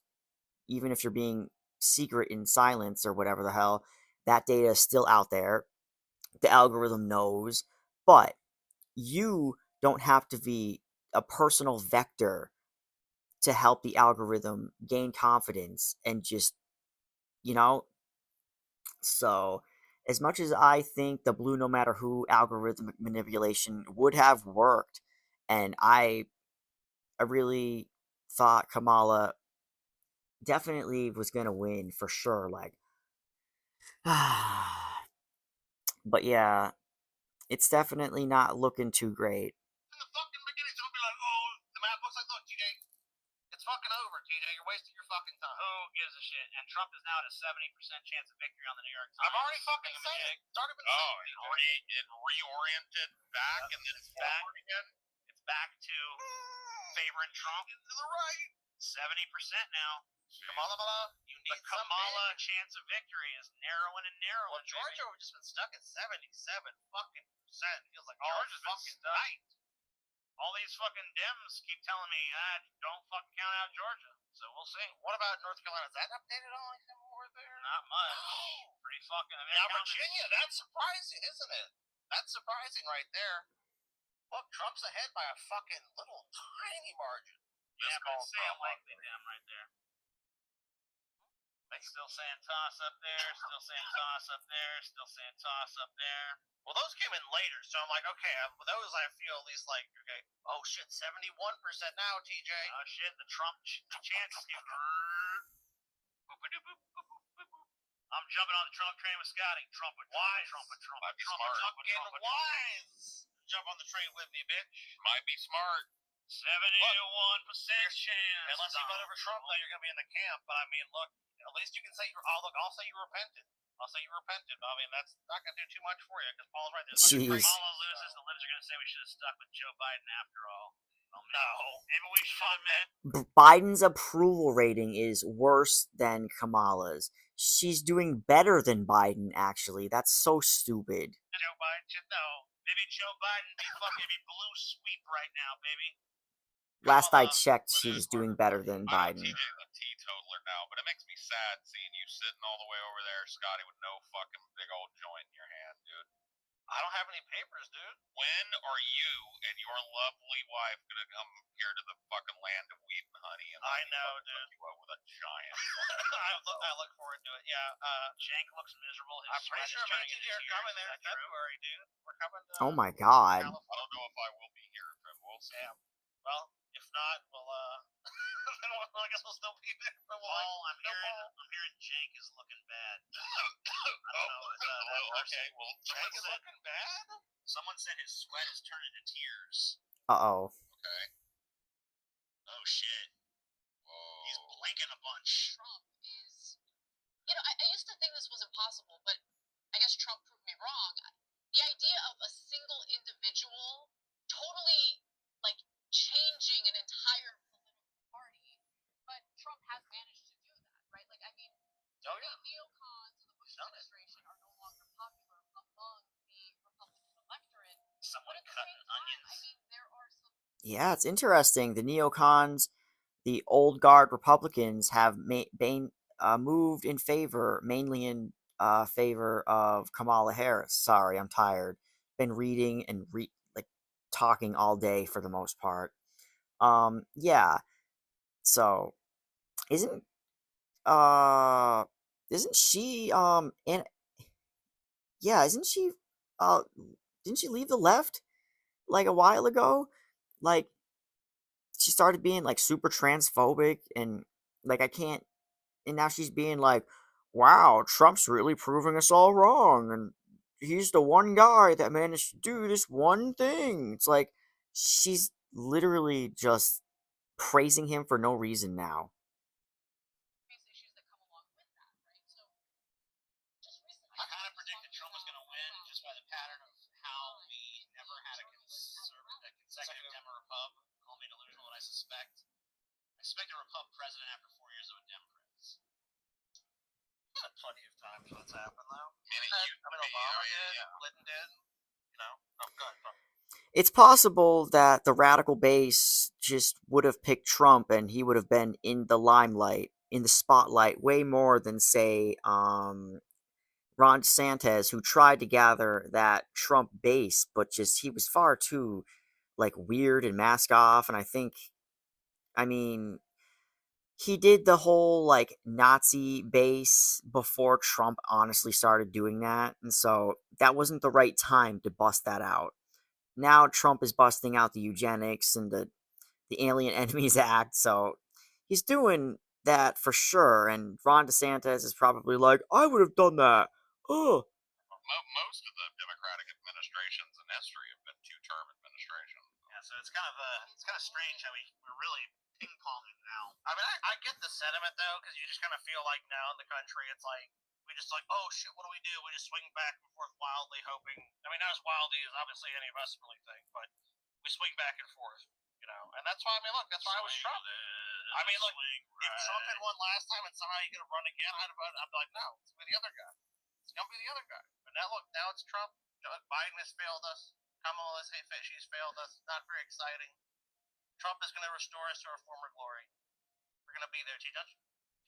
even if you're being secret in silence or whatever the hell, that data is still out there. The algorithm knows, but you don't have to be a personal vector to help the algorithm gain confidence and just, you know. So, as much as I think the blue no matter who algorithmic manipulation would have worked, and I really thought Kamala definitely was gonna win for sure, like, but yeah, it's definitely not looking too great. In the fucking beginning, don't be like, oh, the map looks like, look, TJ, it's fucking over, TJ. You're wasting your fucking time. Who gives a shit? And Trump is now at a 70% chance of victory on the New York Times. I've already fucking said it. It's already been said. It reoriented back and then it's back again. It's back to favoring Trump. To the right. 70% now. Kamala, you need the Kamala chance of victory is narrowing and narrowing. Well, Georgia has just been stuck at 77 fucking percent. Feels like Georgia's fucking stuck. night. All these fucking Dems keep telling me, don't fucking count out Georgia. So we'll see. What about North Carolina? Is that updated on anything more there? Not much. Pretty fucking. I mean, now Virginia, that's surprising, isn't it? That's surprising right there. Look, Trump's ahead by a fucking little tiny margin. Yeah, but it's saying likely Dem right there. Still saying toss up there, still saying toss up there, still saying toss up there. Well, those came in later, so I'm like, okay, with those I feel at least like, okay, oh shit, 71% now, TJ. Oh shit, the Trump chances get. I'm jumping on the Trump train with Scotty. Trump. Fucking wise. Jump on the train with me, bitch. Might be smart. 71% chance. Unless you vote over Trump, then you're gonna be in the camp. But I mean, look, at least you can say I'll say you repented. I'll say you repented. But I mean, that's not gonna do too much for you because Paul's right there. Jeez. Kamala loses, the libs are gonna say we should have stuck with Joe Biden after all. No, maybe we should admit. Biden's approval rating is worse than Kamala's. She's doing better than Biden, actually. That's so stupid. Joe Biden should know. Maybe Joe Biden be blue sweep right now, baby. Last I checked, she was doing better than Biden. TJ's a teetotaler now, but it makes me sad seeing you sitting all the way over there, Scotty, with no fucking big old joint in your hand, dude. I don't have any papers, dude. When are you and your lovely wife gonna come here to the fucking land of wheat and honey? And I know, dude. hook you up with a giant. I look forward to it. Yeah. Jank looks miserable. I'm pretty sure me and TJ are coming there in February, dude. We're coming to. Oh my god. I don't know if I will be here, but we'll see. Yeah. Well, if not, we'll I guess we'll still be there. But I'm hearing Jank is looking bad. I don't know. Okay. Well, Jank is looking bad? Someone said his sweat is turning to tears. Uh-oh. Okay. Oh shit. Whoa. He's blinking a bunch. Trump is, I used to think this was impossible, but I guess Trump proved me wrong. The idea of a single individual totally, like, changing an entire political party, but Trump has managed to do that, right? Like, I mean, the neocons of the Bush administration are no longer popular among the Republican electorate. Someone But at the cutting same time, onions. I mean, there are some. Yeah, it's interesting. The neocons, the old guard Republicans, have moved in favor, mainly in favor of Kamala Harris. Sorry, I'm tired. Been reading and talking all day for the most part. Yeah. So, isn't isn't she isn't she uh didn't she leave the left like a while ago? Like, she started being like super transphobic and like I can't, and now she's being like, wow, Trump's really proving us all wrong and he's the one guy that managed to do this one thing. It's like she's literally just praising him for no reason now. Issues that come along with that, right? So, just recently, I kind of predicted Trump was going to win just by the pattern of how we never had a consecutive Dem or Repub. Call me delusional, and I suspect a Repub president after 4 years of a Dem prince. Had plenty of time for this to happen, though. Obama did, Clinton did. Go ahead, bro. It's possible that the radical base just would have picked Trump and he would have been in the limelight, in the spotlight, way more than, say, Ron DeSantis, who tried to gather that Trump base, but just he was far too like weird and mask off. And I mean, he did the whole like Nazi base before Trump honestly started doing that, and so that wasn't the right time to bust that out. Now Trump is busting out the eugenics and the Alien Enemies Act, so he's doing that for sure. And Ron DeSantis is probably like, I would have done that. Oh, Most of the Democratic administrations in history have been two-term administrations. Yeah, so it's kind of strange how we're really ping ponging now. I mean, I get the sentiment though, because you just kind of feel like now in the country, it's like we just like, oh shit, what do we do? We just swing back and forth wildly, hoping. I mean, not as wildly as obviously any of us really think, but we swing back and forth, and that's why. I mean, look, that's why I was Trump. I mean, look, if Trump had won last time and somehow he could have run again, I'd be like, no, it's gonna be the other guy. It's gonna be the other guy. But now it's Trump. Biden has failed us. Kamala she's failed us. Not very exciting. Trump is going to restore us to our former glory. We're going to be there, TJ.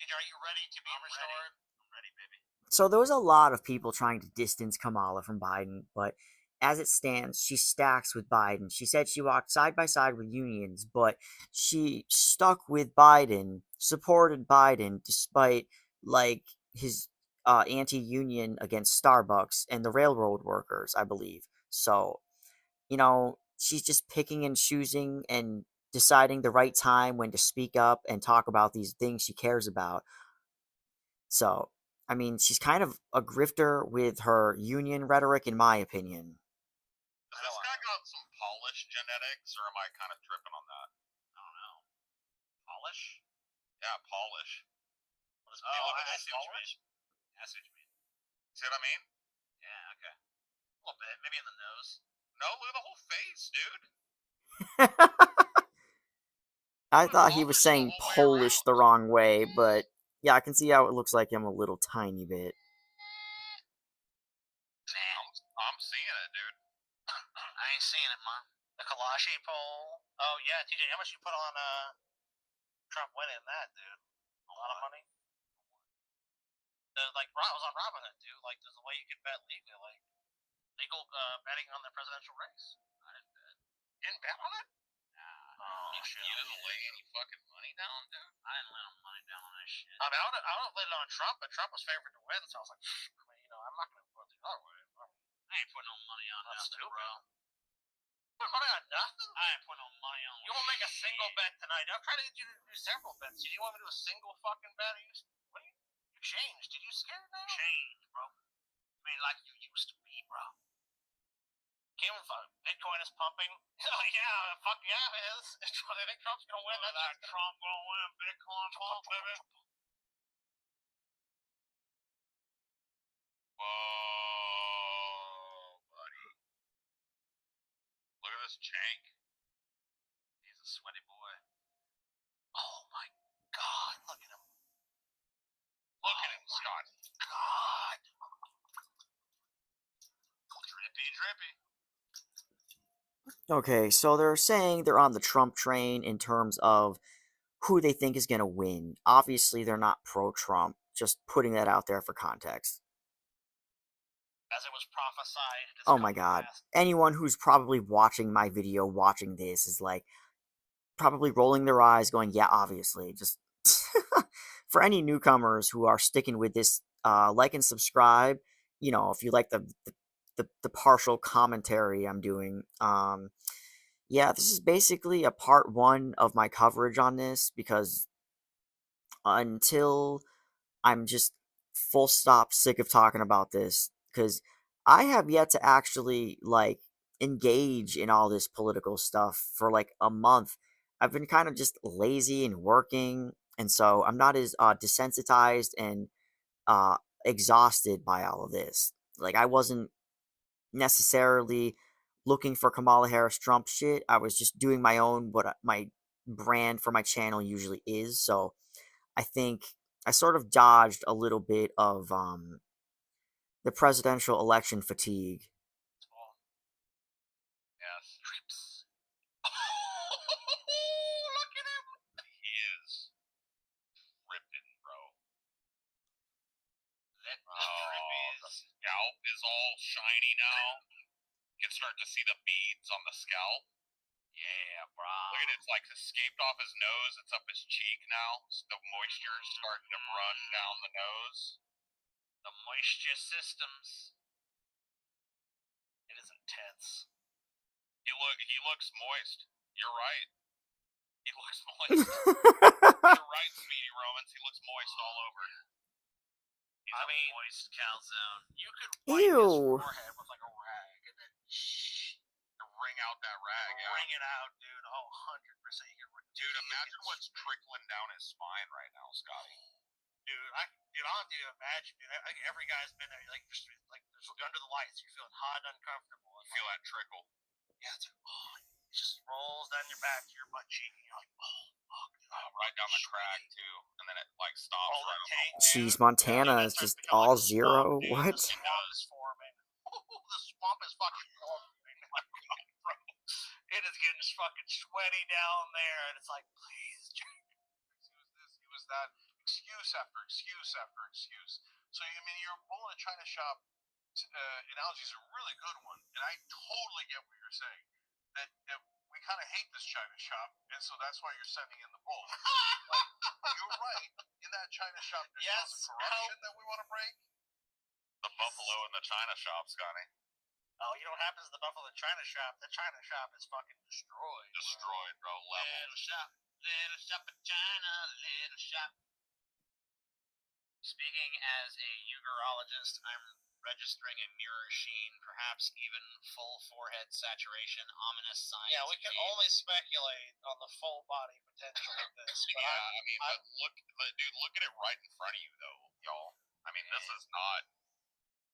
TJ, are you ready to be restored? I'm ready, baby. So there was a lot of people trying to distance Kamala from Biden, but as it stands, she stacks with Biden. She said she walked side by side with unions, but she stuck with Biden, supported Biden despite like his anti-union against Starbucks and the railroad workers, I believe. So, she's just picking and choosing and deciding the right time when to speak up and talk about these things she cares about. So, I mean, she's kind of a grifter with her union rhetoric, in my opinion. Does this guy got some Polish genetics, or am I kind of tripping on that? I don't know. Polish? Yeah, Polish. I see what you mean. I see what you mean. See what I mean? Yeah, okay. A little bit. Maybe in the nose. No, look at the whole face, dude. I thought he was saying Polish the wrong way, but yeah, I can see how it looks like him a little tiny bit. I'm seeing it, dude. I ain't seeing it, man. The Kalashi poll. Oh yeah, TJ, how much you put on Trump winning that, dude? A lot of money. It was on Robinhood, dude. Like, there's a way you can bet legally. Like, legal betting on the presidential race. I didn't bet. You didn't bet on it? Nah. Oh, You didn't lay any fucking money down, dude? I didn't lay money down on that shit. I mean, I would have laid it on Trump, but Trump was favored to win, so I was like, I'm not going to go the other way. I ain't putting no money on nothing, bro. Put money on nothing? I ain't putting no money on. You won't make a single bet tonight. I'm trying to get you to do several bets. Did you want me to do a single fucking bet? You changed? Did you scare now? Changed, bro. I mean, like you used to be, bro. Bitcoin is pumping. Oh yeah, fuck yeah, it is. I think Trump's gonna win. That's Trump gonna win. Bitcoin pump, baby. Whoa, buddy. Look at this jank. He's a sweaty boy. Oh my god, look at him. Look at him, Scott. God. Drippy, drippy. Okay, so they're saying they're on the Trump train in terms of who they think is going to win. Obviously, they're not pro-Trump, just putting that out there for context. As it was prophesied. Oh my god. Anyone who's probably watching my video, watching this, is like, probably rolling their eyes, going, yeah, obviously. Just, for any newcomers who are sticking with this, like and subscribe. You know, if you like the partial commentary I'm doing, yeah, this is basically a part 1 of my coverage on this, because until I'm just full stop sick of talking about this, because I have yet to actually, like, engage in all this political stuff for, like, a month. I've been kind of just lazy and working, and so I'm not as desensitized and exhausted by all of this. Like, I wasn't necessarily looking for Kamala Harris Trump shit. I was just doing my own, what my brand for my channel usually is. So I think I sort of dodged a little bit of the presidential election fatigue. Yes. Look at him. He is ripping, bro. The scalp is all shiny now. You can start to see the beads on the scalp. Yeah, bro. Look at it, it's like escaped off his nose. It's up his cheek now. So the moisture's starting to run down the nose. The moisture systems. It is intense. He looks moist. You're right. He looks moist. You're right, Speedy Romans. He looks moist all over. He's a moist calzone. You could wipe his forehead with like a rag and then wring out that rag. Wring it out, dude. Oh, 100%. Dude, imagine what's trickling down his spine right now, Scotty. Dude, I get on to you. Imagine, dude. Like every guy's been there. Like there's under the lights. You're feeling hot and uncomfortable. You feel that trickle. Yeah, it's like, it just rolls down your back to your butt cheek, and you're like, fuck. Right down the crack too, and then it like stops right on the hole. Jeez, Montana is just all zero. What? The swamp is forming. The swamp is fucking forming. Bro. It is getting fucking sweaty down there, and it's like, please, Jack. He was that excuse after excuse after excuse. So I mean, your bull in a China shop analogy is a really good one, and I totally get what you're saying. That we kind of hate this China shop, and so that's why you're sending in the bull. Like, you're right. In that China shop, there's lots of corruption that we want to break. The buffalo in the China shop, Scotty. Oh, you know what happens to the buffalo in the China shop? The China shop is fucking destroyed. Destroyed, bro. Little shop in China, little shop. Speaking as a urologist, I'm registering a mirror sheen, perhaps even full forehead saturation, ominous signs. Yeah, we can only speculate on the full body potential of this. But yeah, look at it right in front of you, though, y'all. I mean, this is not.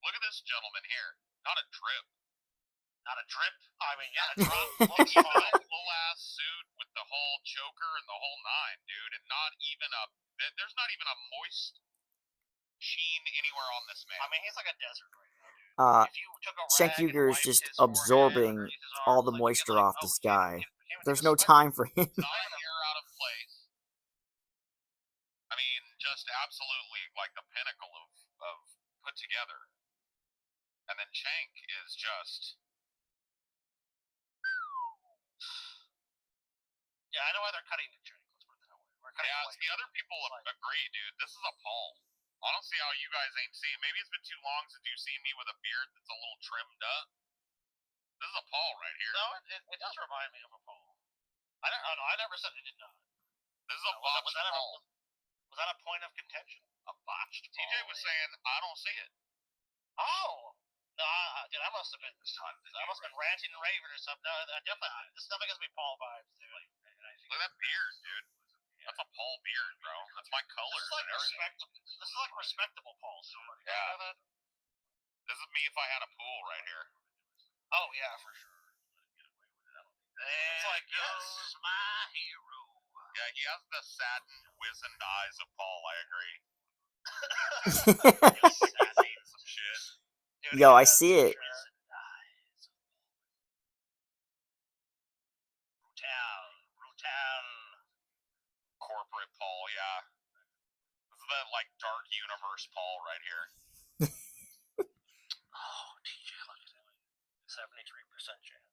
Look at this gentleman here. Not a drip. Not a drip? I mean, yeah, a drip. Looks fine. Full ass suit with the whole choker and the whole nine, dude. And not even there's not even a moist sheen anywhere on this man. I mean, he's like a desert right now, dude. If you took a Cenk is just absorbing all the moisture off this guy. There's no time for him. Not hair out of place. I mean, just absolutely like the pinnacle of put together. And then Cenk is just... Yeah, I know why they're cutting the Cenk. Let's put it that way. The other people agree, dude. This is a Paul. I don't see how you guys ain't seen it. Maybe it's been too long since you've seen me with a beard that's a little trimmed up. This is a Paul right here. No, it does remind me of a Paul. I never said it did not. This is a botched Paul. Was that a point of contention? A botched Paul? TJ was saying, I don't see it. Oh! No, dude, I must have been ranting and raving or something. No, definitely, this definitely gives me Paul vibes, dude. Look at that beard, dude. That's a Paul beard, bro. That's my color. This is like respectable Paul. Yeah. This is me if I had a pool right here. Oh, yeah, for sure. It's like, yes, my hero. Yeah, he has the satin, wizened eyes of Paul, I agree. Some shit. Dude, yo, I see it. Brutal. Corporate Paul, yeah. This is the, like, dark universe Paul right here. Oh, TJ, look at that. 73% chance.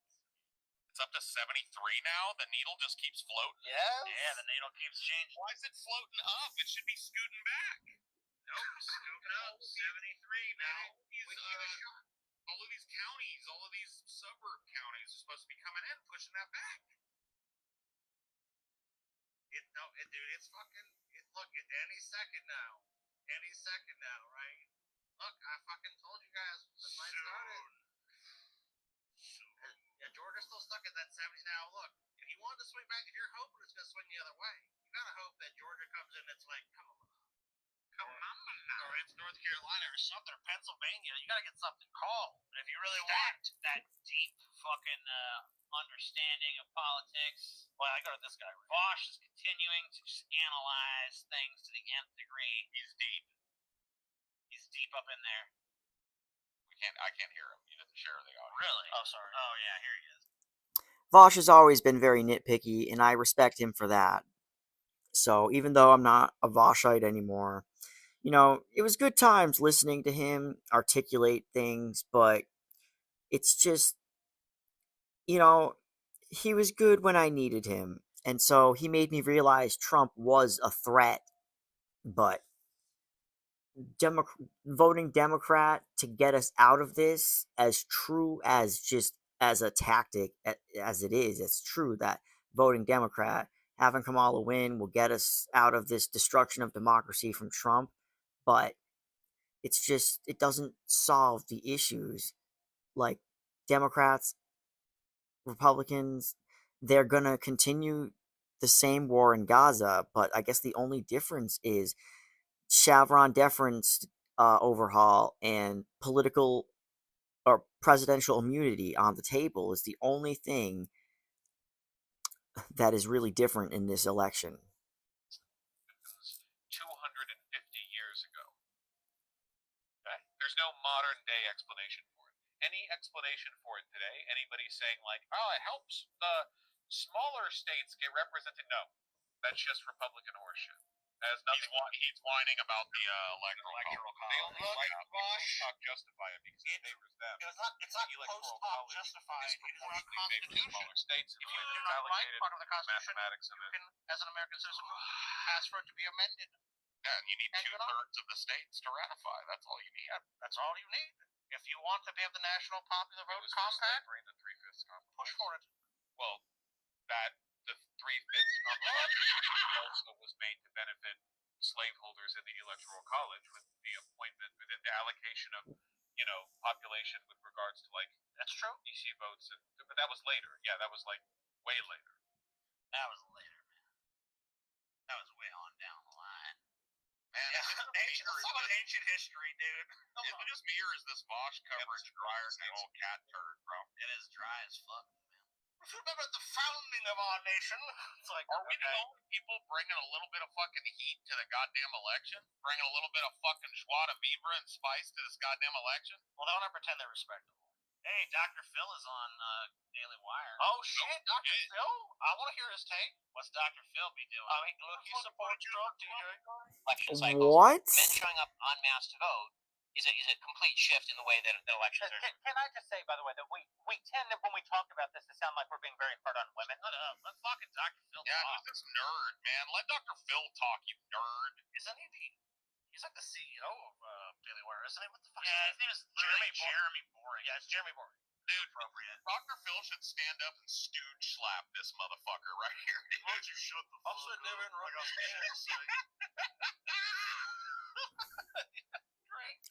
It's up to 73 now? The needle just keeps floating? Yes. Yeah, the needle keeps changing. Why is it floating up? It should be scooting back. Nope, scooting up. 73 now. All of these counties, all of these suburb counties are supposed to be coming in, pushing that back. Dude, it's fucking... Look, any second now. Any second now, right? Look, I fucking told you guys when the fight started. Yeah, Georgia's still stuck at that 70. Now, look, if you wanted to swing back, if you're hoping it's going to swing the other way, you got to hope that Georgia comes in and it's like, come on. Or it's North Carolina or something, or Pennsylvania. You got to get something called. If you really want that deep fucking understanding of politics. Well, I go to this guy. Right? Bosch is continuing to just analyze things to the nth degree. He's deep. He's deep up in there. I can't hear him. You didn't share the audio. Really? Oh, sorry. Oh, yeah, here he is. Vosh has always been very nitpicky, and I respect him for that. So even though I'm not a Voshite anymore, you know, it was good times listening to him articulate things, but it's just, you know, he was good when I needed him. And so he made me realize Trump was a threat, but voting Democrat to get us out of this, as true as just as a tactic as it is, it's true that voting Democrat, having Kamala win, will get us out of this destruction of democracy from Trump, but it's just, it doesn't solve the issues. Like, Democrats, Republicans, they're gonna continue the same war in Gaza, but I guess the only difference is Chevron deference overhaul and political or presidential immunity on the table is the only thing that is really different in this election. 250 years ago. Okay? There's no modern day explanation for it. Any explanation for it today, anybody saying like, oh, it helps the smaller states get represented? No. That's just Republican horseshit. Has nothing. He's whining about the electoral college. They only white talk justify it because it favors them. It's not post-hoc justified. It is our Constitution. Smaller states. If you do not like part of the Constitution, you can, as an American citizen, ask for it to be amended. Yeah, and you need 2/3 of the states to ratify. That's all you need. Yeah, that's all you need. If you want to have the national popular vote compact, the 3/5 compromise. Push for it. Well, the 3/5 compromise also was made to benefit slaveholders in the Electoral College with the appointment, within the allocation of, population with regards to, like, that's true. DC votes. But that was later. Yeah, that was, like, way later. That was later, man. That was way on down the line. Man, ancient history, dude. It just mirrors this Bosch coverage drier than an old cat turd, bro. It is dry as fuck, man. If you remember the founding of our nation, it's like, are we the only people bringing a little bit of fucking heat to the goddamn election? Bringing a little bit of fucking joie de vivre and spice to this goddamn election? Well, they want to pretend they're respectable. Hey, Dr. Phil is on Daily Wire. Oh, shit, Dr. Phil? I want to hear his take. What's Dr. Phil be doing? I mean, look, he supports Trump, DJ. What? Men showing up en masse to vote is a complete shift in the way that elections are. Can I just say, by the way, that we tend to, when we talk about this, to sound like we're being very hard on women. Shut up. Let fucking Dr. Phil talk. Yeah, who's this nerd, man? Let Dr. Phil talk, you nerd. Isn't he he's like the CEO of Daily Wire, isn't he? What the fuck? Yeah, his name is literally Jeremy Boring. Yeah, it's Jeremy Boring. Dude, appropriate. Dr. Phil should stand up and stooge slap this motherfucker right here. Dude. Why don't you shut the fuck up? Also, never interrupt us.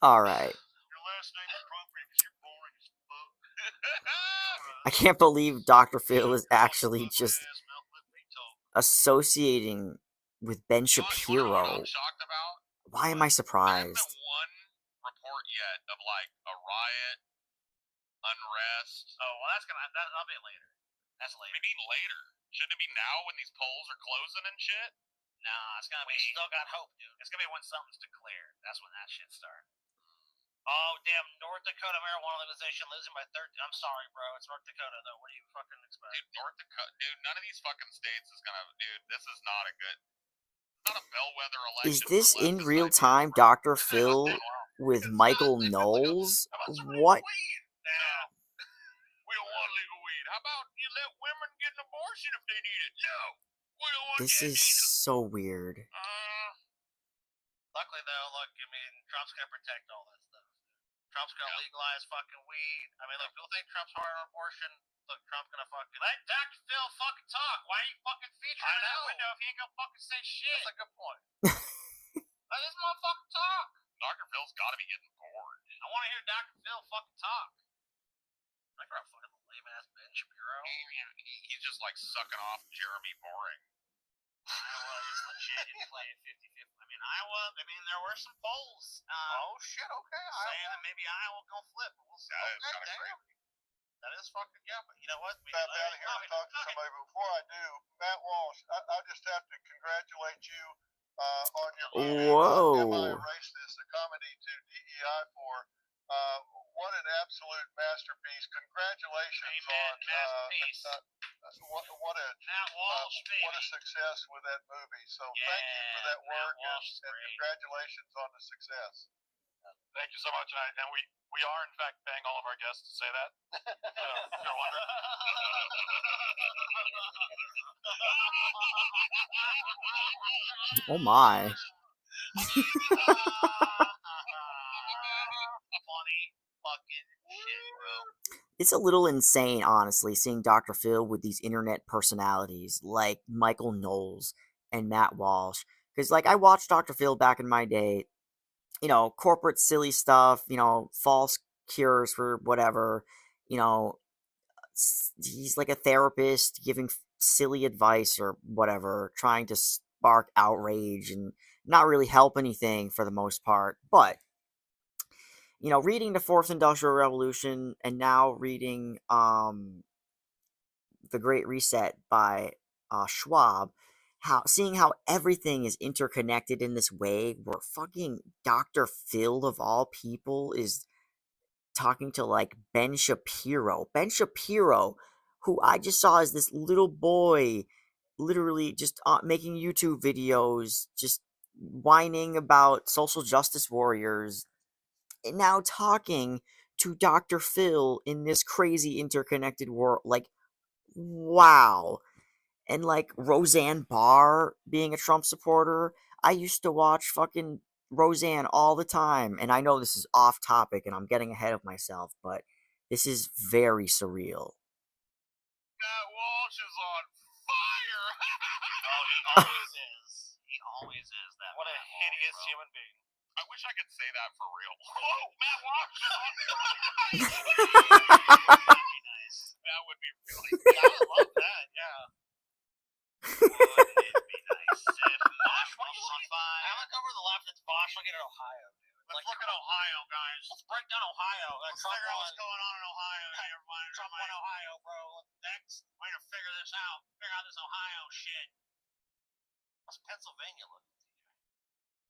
All right. Your last name's appropriate because you're boring as fuck. I can't believe Dr. Phil is actually just associating with Ben Shapiro. You know what I'm shocked about? Why am I There surprised? hasn't been one report yet of like a riot, unrest. Oh, well, that'll be later. That's later. Maybe later. Shouldn't it be now when these polls are closing and shit? Nah, it's gonna be. We still got hope, dude. It's gonna be when something's declared. That's when that shit starts. Oh, damn, North Dakota marijuana legalization losing by 13. I'm sorry, bro. It's North Dakota, though. What do you fucking expect? Dude, North Dakota. Dude, none of these fucking states is gonna. Dude, this is not a good. Not a bellwether election. Is this in real time Dr. Phil with Michael Knowles? What? Yeah. We don't want legal weed. How about you let women get an abortion if they need it? No. We don't want This is so weird. Luckily, though, look, I mean, Trump's gonna protect all that stuff. Trump's gonna legalize fucking weed. I mean, look, people think Trump's hard on abortion. Look, Trump's gonna fucking let Dr. Phil fucking talk. Why are you fucking featuring in that window if he ain't gonna fucking say shit? That's a good point. Let this motherfucker talk. Dr. Phil's gotta be getting bored. I want to hear Dr. Phil fucking talk. Like a fucking lame ass Ben Shapiro. He's just like sucking off Jeremy Boring. Iowa is legit in play at 50-50. I mean, Iowa, there were some polls. Oh, shit, okay. Saying that maybe Iowa gonna flip. But we'll see. That is kind of crazy. That is fucking, yeah, but you know what? Step down here and talk to somebody. But before I do, Matt Walsh, I just have to congratulate you on your Whoa. Am I Erase This, a comedy to DEI for what an absolute masterpiece. Congratulations. Amen. Masterpiece. What a Matt Walsh, what a success with that movie. So thank you for that work and congratulations on the success. Thank you so much, and we are in fact paying all of our guests to say that. You're wondering. Oh my. Funny fucking shit, bro. It's a little insane, honestly, seeing Dr. Phil with these internet personalities like Michael Knowles and Matt Walsh. Because, like, I watched Dr. Phil back in my day, you know, corporate silly stuff, you know, false cures for whatever, you know, he's like a therapist giving silly advice or whatever, trying to spark outrage and not really help anything for the most part. But you know, reading the Fourth Industrial Revolution and now reading The Great Reset by Schwab, seeing how everything is interconnected in this way, where fucking Dr. Phil of all people is talking to like Ben Shapiro, who I just saw as this little boy, literally just making YouTube videos, just whining about social justice warriors, and now talking to Dr. Phil in this crazy interconnected world. Like, wow. And like Roseanne Barr being a Trump supporter, I used to watch fucking Roseanne all the time, and I know this is off topic and I'm getting ahead of myself, but this is very surreal. Matt Walsh is on fire. Oh, he always is. He always is that. What a hideous human being. I wish I could say that for real. Whoa, Matt Walsh is on That'd be nice. That would be really good. I would love that, yeah. Wouldn't it be nice if Bosch was on fire? I look over the left, it's Bosch looking at Ohio, dude. Let's look at Ohio, guys. Let's break down Ohio. Let's figure out what's going on in Ohio. Hey, everybody. Trump won Ohio, bro. Next, way to figure this out. Figure out this Ohio shit. How's Pennsylvania looking, TJ?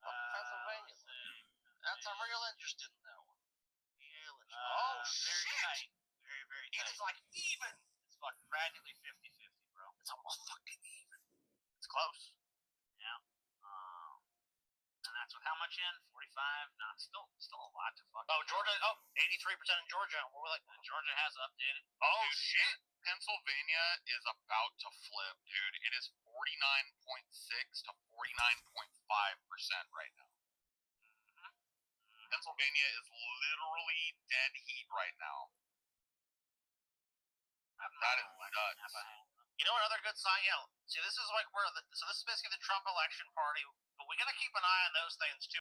Pennsylvania. I'm real interested in that one. Very tight. Very, very tight. It is like even. It's fucking practically 50-50, bro. It's almost fucking even. It's close. Yeah. And Democrats with how much in? 45? No, still a lot to fuck. Oh, Georgia. Oh, 83% in Georgia. We're like, Georgia has updated. Oh shit! Pennsylvania is about to flip, dude. It is 49.6 to 49.5% right now. Pennsylvania is literally dead heat right now. That is nuts. You know another good sign? Yeah. See, this is like so this is basically the Trump election party, but we got to keep an eye on those things too.